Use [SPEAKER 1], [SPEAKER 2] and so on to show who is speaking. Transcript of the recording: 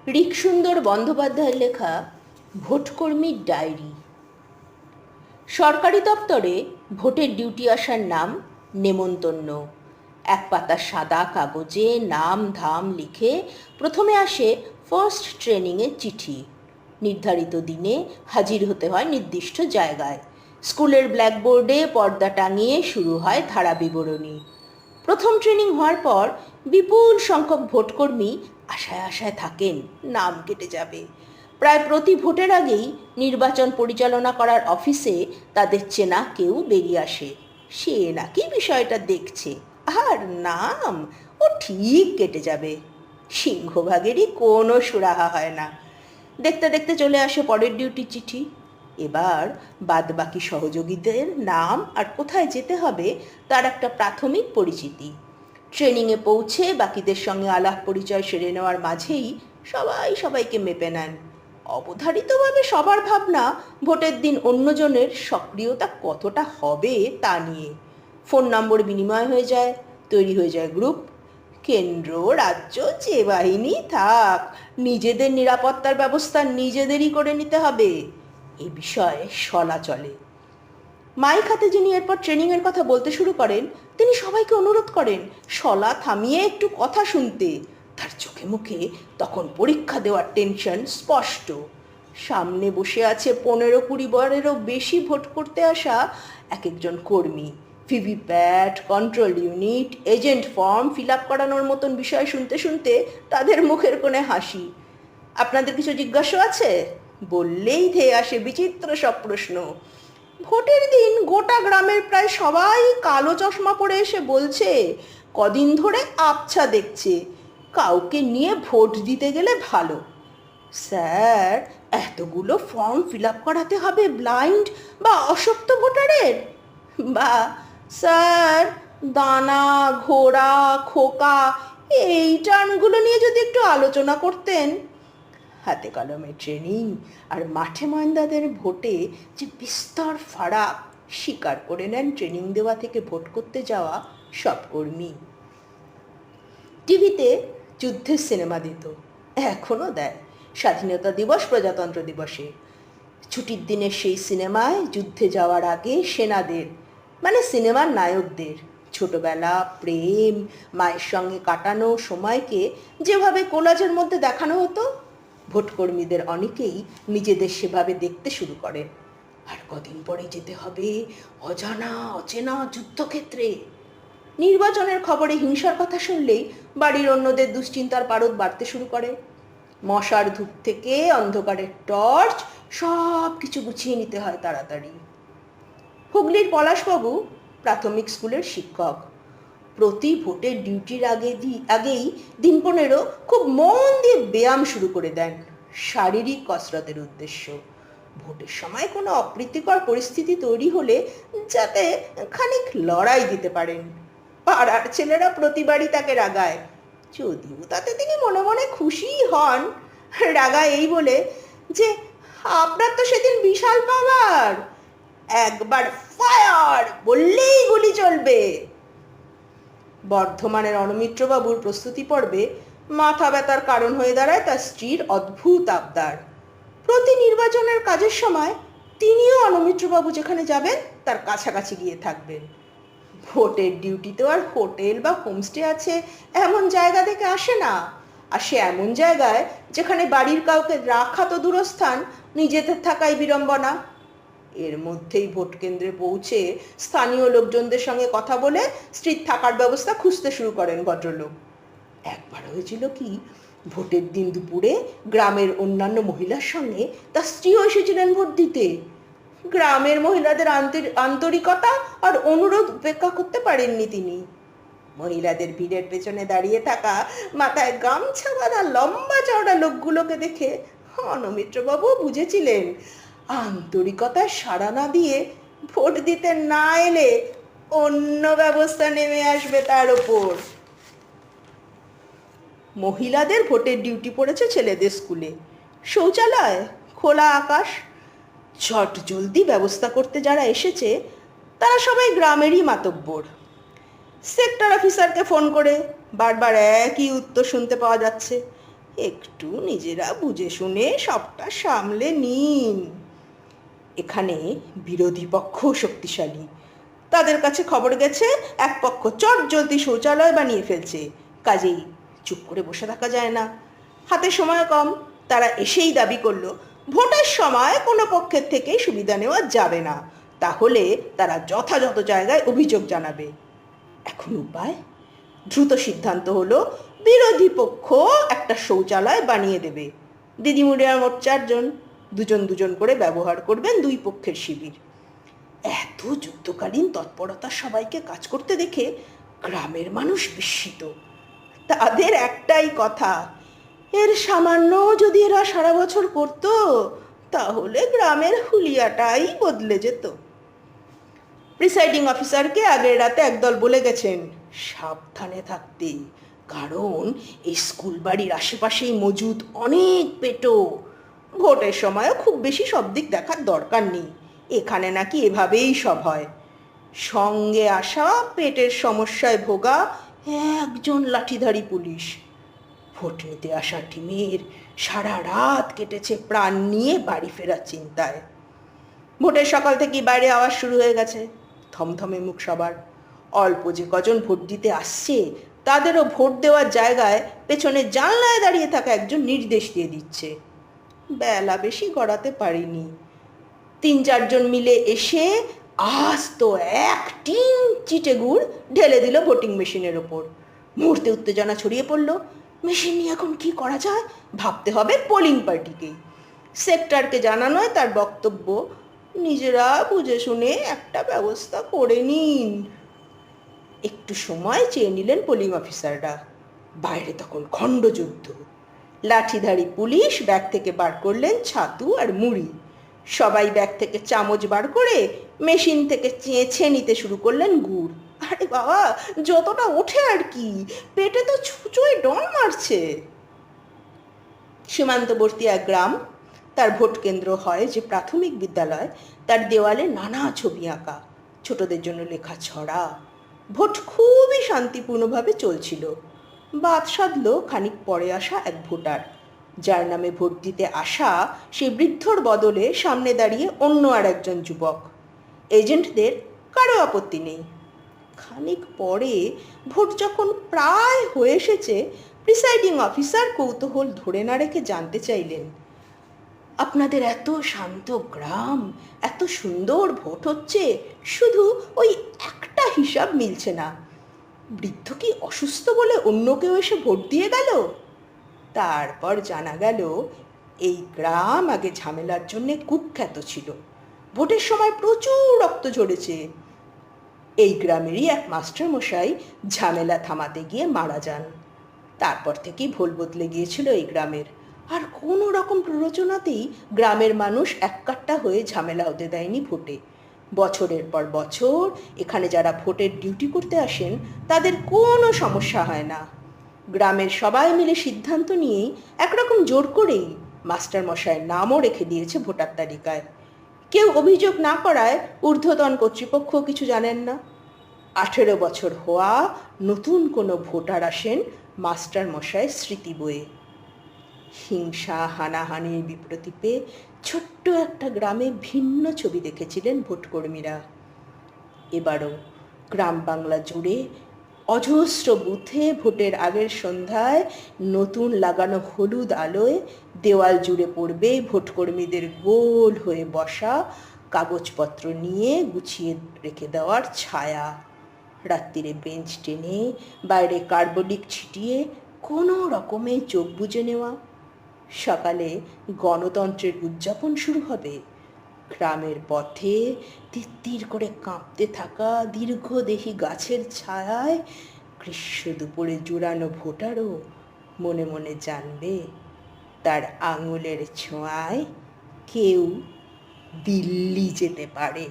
[SPEAKER 1] ঋকসুন্দর বন্দ্যোপাধ্যায়ের লেখা ভোটকর্মীর ডায়েরি। সরকারি দপ্তরে ভোটের ডিউটি আসার নাম নেমন্তন্ন। এক পাতা সাদা কাগজে নাম ধাম লিখে প্রথমে আসে ফার্স্ট ট্রেনিংয়ের চিঠি। নির্ধারিত দিনে হাজির হতে হয় নির্দিষ্ট জায়গায়। স্কুলের ব্ল্যাকবোর্ডে পর্দা টাঙিয়ে শুরু হয় ধারা বিবরণী। প্রথম ট্রেনিং হওয়ার পর বিপুল সংখ্যক ভোটকর্মী আশায় আশায় থাকেন নাম কেটে যাবে। প্রায় প্রতি ভোটের আগেই নির্বাচন পরিচালনা করার অফিসে তাদের চেনা কেউ বেরিয়ে আসে। সে নাকি বিষয়টা দেখছে, আর নাম ও ঠিক কেটে যাবে। সিংহভাগেরই কোনো সুরাহা হয় না। দেখতে দেখতে চলে আসে পরের ডিউটির চিঠি। এবার বাদবাকি সহযোগীদের নাম আর কোথায় যেতে হবে তার একটা প্রাথমিক পরিচিতি। ট্রেনিংয়ে পৌঁছে বাকিদের সঙ্গে আলাপ পরিচয় সেরে নেওয়ার মাঝেই সবাই সবাইকে মেপে নেন। অবধারিতভাবে সবার ভাবনা ভোটের দিন অন্যজনের সক্রিয়তা কতটা হবে তা নিয়ে। ফোন নম্বর বিনিময় হয়ে যায়, তৈরি হয়ে যায় গ্রুপ। কেন্দ্র রাজ্য যে বাহিনী থাক, নিজেদের নিরাপত্তার ব্যবস্থা নিজেদেরই করে নিতে হবে, এ বিষয়ে সলা চলে। মাইক হাতে যিনি এরপর ট্রেনিংয়ের কথা বলতে শুরু করেন, তিনি সবাইকে অনুরোধ করেন সলা থামিয়ে একটু কথা শুনতে। তার চোখে মুখে তখন পরীক্ষা দেওয়ার টেনশন স্পষ্ট। সামনে বসে আছে 15-20 বারেরও বেশি ভোট করতে আসা এক একজন কর্মী। VVPAT, control unit, agent form fill up করানোর মতন বিষয় শুনতে শুনতে তাদের মুখের কোণে হাসি। আপনাদের কিছু জিজ্ঞাসা আছে বললেই ধেয়ে আসে বিচিত্র সব প্রশ্ন। ভোটের দিন গোটা গ্রামের প্রায় সবাই কালো চশমা পরে এসে বলছে কদিন ধরে আবছা দেখছে, কাউকে নিয়ে ভোট দিতে গেলে ভালো। স্যার, এতগুলো ফর্ম ফিল আপ করাতে হবে ব্লাইন্ড বা অশক্ত ভোটারের? বা স্যার, দানা, ঘোড়া, খোকা, এই টার্মগুলো নিয়ে যদি একটু আলোচনা করতেন। হাতে কলমে ট্রেনিং আর মাঠে ময়দানের ভোটে যে বিস্তর ফারাক স্বীকার করে নেন ট্রেনিং দেওয়া থেকে ভোট করতে যাওয়া সব কর্মী। টিভিতে যুদ্ধের সিনেমা দিত, এখনও দেয়, স্বাধীনতা দিবস, প্রজাতন্ত্র দিবসে। ছুটির দিনের সেই সিনেমায় যুদ্ধে যাওয়ার আগে সেনাদের, মানে সিনেমার নায়কদের ছোটবেলা, প্রেম, মায়ের সঙ্গে কাটানো সময়কে যেভাবে কোলাজের মধ্যে দেখানো হতো, ভোটকর্মীদের অনেকেই নিজেদের সেভাবে দেখতে শুরু করেন। আর কদিন পরে যেতে হবে অজানা অচেনা যুদ্ধক্ষেত্রে। নির্বাচনের খবরে হিংসার কথা শুনলেই বাড়ির অন্যদের দুশ্চিন্তার পারদ বাড়তে শুরু করে। মশার ধূপ থেকে অন্ধকারের টর্চ, সব কিছু গুছিয়ে নিতে হয় তাড়াতাড়ি। হুগলির পলাশবাবু প্রাথমিক স্কুলের শিক্ষক। প্রতি ভোটের ডিউটির আগেই দিন 15 খুব মন দিয়ে ব্যায়াম শুরু করে দেন, শারীরিক কসরতের উদ্দেশ্য। ভোটের সময় কোনো অপ্রীতিকর পরিস্থিতি তৈরি হলে যাতে খানিক লড়াই দিতে পারেন। পাড়ার ছেলেরা প্রতিবারই তাকে রাগায়, যদিও তাতে তিনি মনে মনে খুশিই হন। রাগায় এই বলে যে আপনার তো সেদিন বিশাল পাওয়ার, একবার ফায়ার বললেই গুলি চলবে। বর্ধমানের অনমিত্রবাবুর প্রস্তুতি পর্বে মাথা ব্যথার কারণ হয়ে দাঁড়ায় তার স্ত্রীর অদ্ভুত আবদার। প্রতি নির্বাচনের কাজের সময় তিনিও অনমিত্রবাবু যেখানে যাবেন তার কাছাকাছি গিয়ে থাকবেন। ভোটের ডিউটিতেও আর হোটেল বা হোমস্টে আছে এমন জায়গা থেকে আসে না, আসে এমন জায়গায় যেখানে বাড়ির কাউকে রাখা তো দূরস্থান, নিজেদের থাকাই বিড়ম্বনা। এর মধ্যেই ভোট কেন্দ্রে পৌঁছে স্থানীয় লোকজনদের সঙ্গে কথা বলে স্ত্রীর থাকার ব্যবস্থা খুঁজতে শুরু করেন ভদ্রলোক। একবার হয়েছিল কি, ভোটের দিন দুপুরে গ্রামের অন্যান্য মহিলার সঙ্গে তার স্ত্রীও এসেছিলেন ভোট দিতে। গ্রামের মহিলাদের আন্তরিকতা আর অনুরোধ উপেক্ষা করতে পারেননি তিনি। মহিলাদের ভিড়ের পেছনে দাঁড়িয়ে থাকা মাথায় গামছা বাঁধা লম্বা চওড়া লোকগুলোকে দেখে অনমিত্রবাবু বুঝেছিলেন আন্তরিকতার সাড়া না দিয়ে ভোট দিতে না এলে অন্য ব্যবস্থা নেমে আসবে তার ওপর। মহিলাদের ভোটের ডিউটি পড়েছে ছেলেদের স্কুলে। শৌচালয়, খোলা আকাশ, ঝট জলদি ব্যবস্থা করতে যারা এসেছে তারা সবাই গ্রামেরই মাতব্বর। সেক্টর অফিসারকে ফোন করে বারবার একই উত্তর শুনতে পাওয়া যাচ্ছে, একটু নিজেরা বুঝে শুনে সবটা সামলে নিন। এখানে বিরোধী পক্ষ শক্তিশালী, তাদের কাছে খবর গেছে এক পক্ষ চটজলদি শৌচালয় বানিয়ে ফেলছে, কাজেই চুপ করে বসে থাকা যায় না। হাতে সময় কম, তারা এসেই দাবি করলো ভোটের সময় কোনো পক্ষের থেকেই সুবিধা নেওয়া যাবে না, তাহলে তারা যথাযথ জায়গায় অভিযোগ জানাবে। এখন উপায়? দ্রুত সিদ্ধান্ত হলো বিরোধী পক্ষ একটা শৌচালয় বানিয়ে দেবে। দিদিমুড়িরা মোট 4 জন, দুজন দুজন করে ব্যবহার করবেন দুই পক্ষের শিবির। এত যুদ্ধকালীন তৎপরতা সবাইকে কাজ করতে দেখে গ্রামের মানুষ বিস্মিত। তাদের একটাই কথা, এর সামান্য যদি এরা সারা বছর করত তাহলে গ্রামের হুলিয়াটাই বদলে যেত। প্রিসাইডিং অফিসারকে আগের রাতে একদল বলে গেছেন সাবধানে থাকতে, কারণ এই স্কুল বাড়ির আশেপাশেই মজুদ অনেক পেটো। ভোটের সময়ও খুব বেশি সব দিক দেখার দরকার নেই, এখানে নাকি এভাবেই সব হয়। সঙ্গে আসা পেটের সমস্যায় ভোগা একজন লাঠিধারী পুলিশ। ভোট নিতে আসা টিমের সারা রাত কেটেছে প্রাণ নিয়ে বাড়ি ফেরার চিন্তায়। ভোটের সকাল থেকেই বাইরে আওয়াজ শুরু হয়ে গেছে, থমথমে মুখ সবার। অল্প যে কজন ভোট দিতে আসছে তাদেরও ভোট দেওয়ার জায়গায় পেছনে জানলায় দাঁড়িয়ে থাকা একজন নির্দেশ দিয়ে দিচ্ছে। বেলা বেশি গড়াতে পারিনি, 3-4 জন মিলে এসে আস্ত এক টিন চিটে গুড় ঢেলে দিল ভোটিং মেশিনের ওপর। মুহূর্তে উত্তেজনা ছড়িয়ে পড়ল। মেশিন নিয়ে এখন কি করা যায়? ভাবতে হবে পোলিং পার্টিকেই। সেক্টরকে জানানোয় তার বক্তব্য, নিজেরা বুঝে শুনে একটা ব্যবস্থা করে নিন। একটু সময় চেয়ে নিলেন পোলিং অফিসাররা। বাইরে তখন খণ্ডযুদ্ধ। লাঠিধারী পুলিশ ব্যাগ থেকে বার করলেন ছাতু আর মুড়ি। সবাই ব্যাগ থেকে চামচ বার করে মেশিন থেকে চেঁচে নিতে শুরু করলেন গুড়। আরে বাবা, যতটা ওঠে আর কি, পেটে তো ছুঁচোয় ডন মারছে। সীমান্তবর্তী এক গ্রাম, তার ভোট কেন্দ্র হয় যে প্রাথমিক বিদ্যালয়, তার দেওয়ালে নানা ছবি আঁকা, ছোটদের জন্য লেখা ছড়া। ভোট খুবই শান্তিপূর্ণভাবে চলছিল। বাদ সাধল খানিক পরে আসা এক ভোটার, যার নামে ভোট দিতে আসা সেই বৃদ্ধর বদলে সামনে দাঁড়িয়ে অন্য আর একজন যুবক। এজেন্টদের কারো আপত্তি নেই। খানিক পরে ভোট যখন প্রায় হয়ে এসেছে, প্রিসাইডিং অফিসার কৌতূহল ধরে না রেখে জানতে চাইলেন, আপনাদের এত শান্ত গ্রাম, এত সুন্দর ভোট হচ্ছে, শুধু ওই একটা হিসাব মিলছে না, বৃদ্ধ কি অসুস্থ বলে অন্য কেউ এসে ভোট দিয়ে গেল? তারপর জানা গেল এই গ্রাম আগে ঝামেলার জন্যে কুখ্যাত ছিল, ভোটের সময় প্রচুর রক্ত ঝরেছে। এই গ্রামেরই এক মাস্টারমশাই ঝামেলা থামাতে গিয়ে মারা যান। তারপর থেকেই ভোল বদলে গিয়েছিল এই গ্রামের। আর কোনো রকম প্ররোচনাতেই গ্রামের মানুষ এককাট্টা হয়ে ঝামেলা হতে দেয়নি ভোটে। বছরের পর বছর এখানে যারা ভোটের ডিউটি করতে আসেন তাদের কোনো সমস্যা হয় না। গ্রামের সবাই মিলে সিদ্ধান্ত নিয়েই একরকম জোর করেই মাস্টারমশাইয়ের নামও রেখে দিয়েছে ভোটার তালিকায়। কেউ অভিযোগ না করায় ঊর্ধ্বতন কর্তৃপক্ষ কিছু জানেন না। 18 বছর হওয়া নতুন কোনো ভোটার আসেন মাস্টারমশাইয়ের স্মৃতি বয়ে। হিংসা হানাহানির বিপ্রতীপে ছোট্ট একটা গ্রামে ভিন্ন ছবি দেখেছিলেন ভোটকর্মীরা। এবারও গ্রাম বাংলা জুড়ে অজস্র বুথে ভোটের আগের সন্ধ্যায় নতুন লাগানো হলুদ আলোয় দেওয়াল জুড়ে পড়বে ভোটকর্মীদের গোল হয়ে বসা, কাগজপত্র নিয়ে গুছিয়ে রেখে দেওয়ার ছায়া। রাত্রিরে বেঞ্চ টেনে বাইরে কার্বলিক ছিটিয়ে কোনো রকমে চোখ বুজে নেওয়া। সকালে গণতন্ত্রের উদযাপন শুরু হবে। গ্রামের পথে তিত্তির করে কাঁপতে থাকা দীর্ঘদেহী গাছের ছায়ায় গ্রীষ্ম দুপুরে জুড়ানো ভোটারও মনে মনে জানবে তার আঙুলের ছোঁয়ায় কেউ দিল্লি যেতে পারে।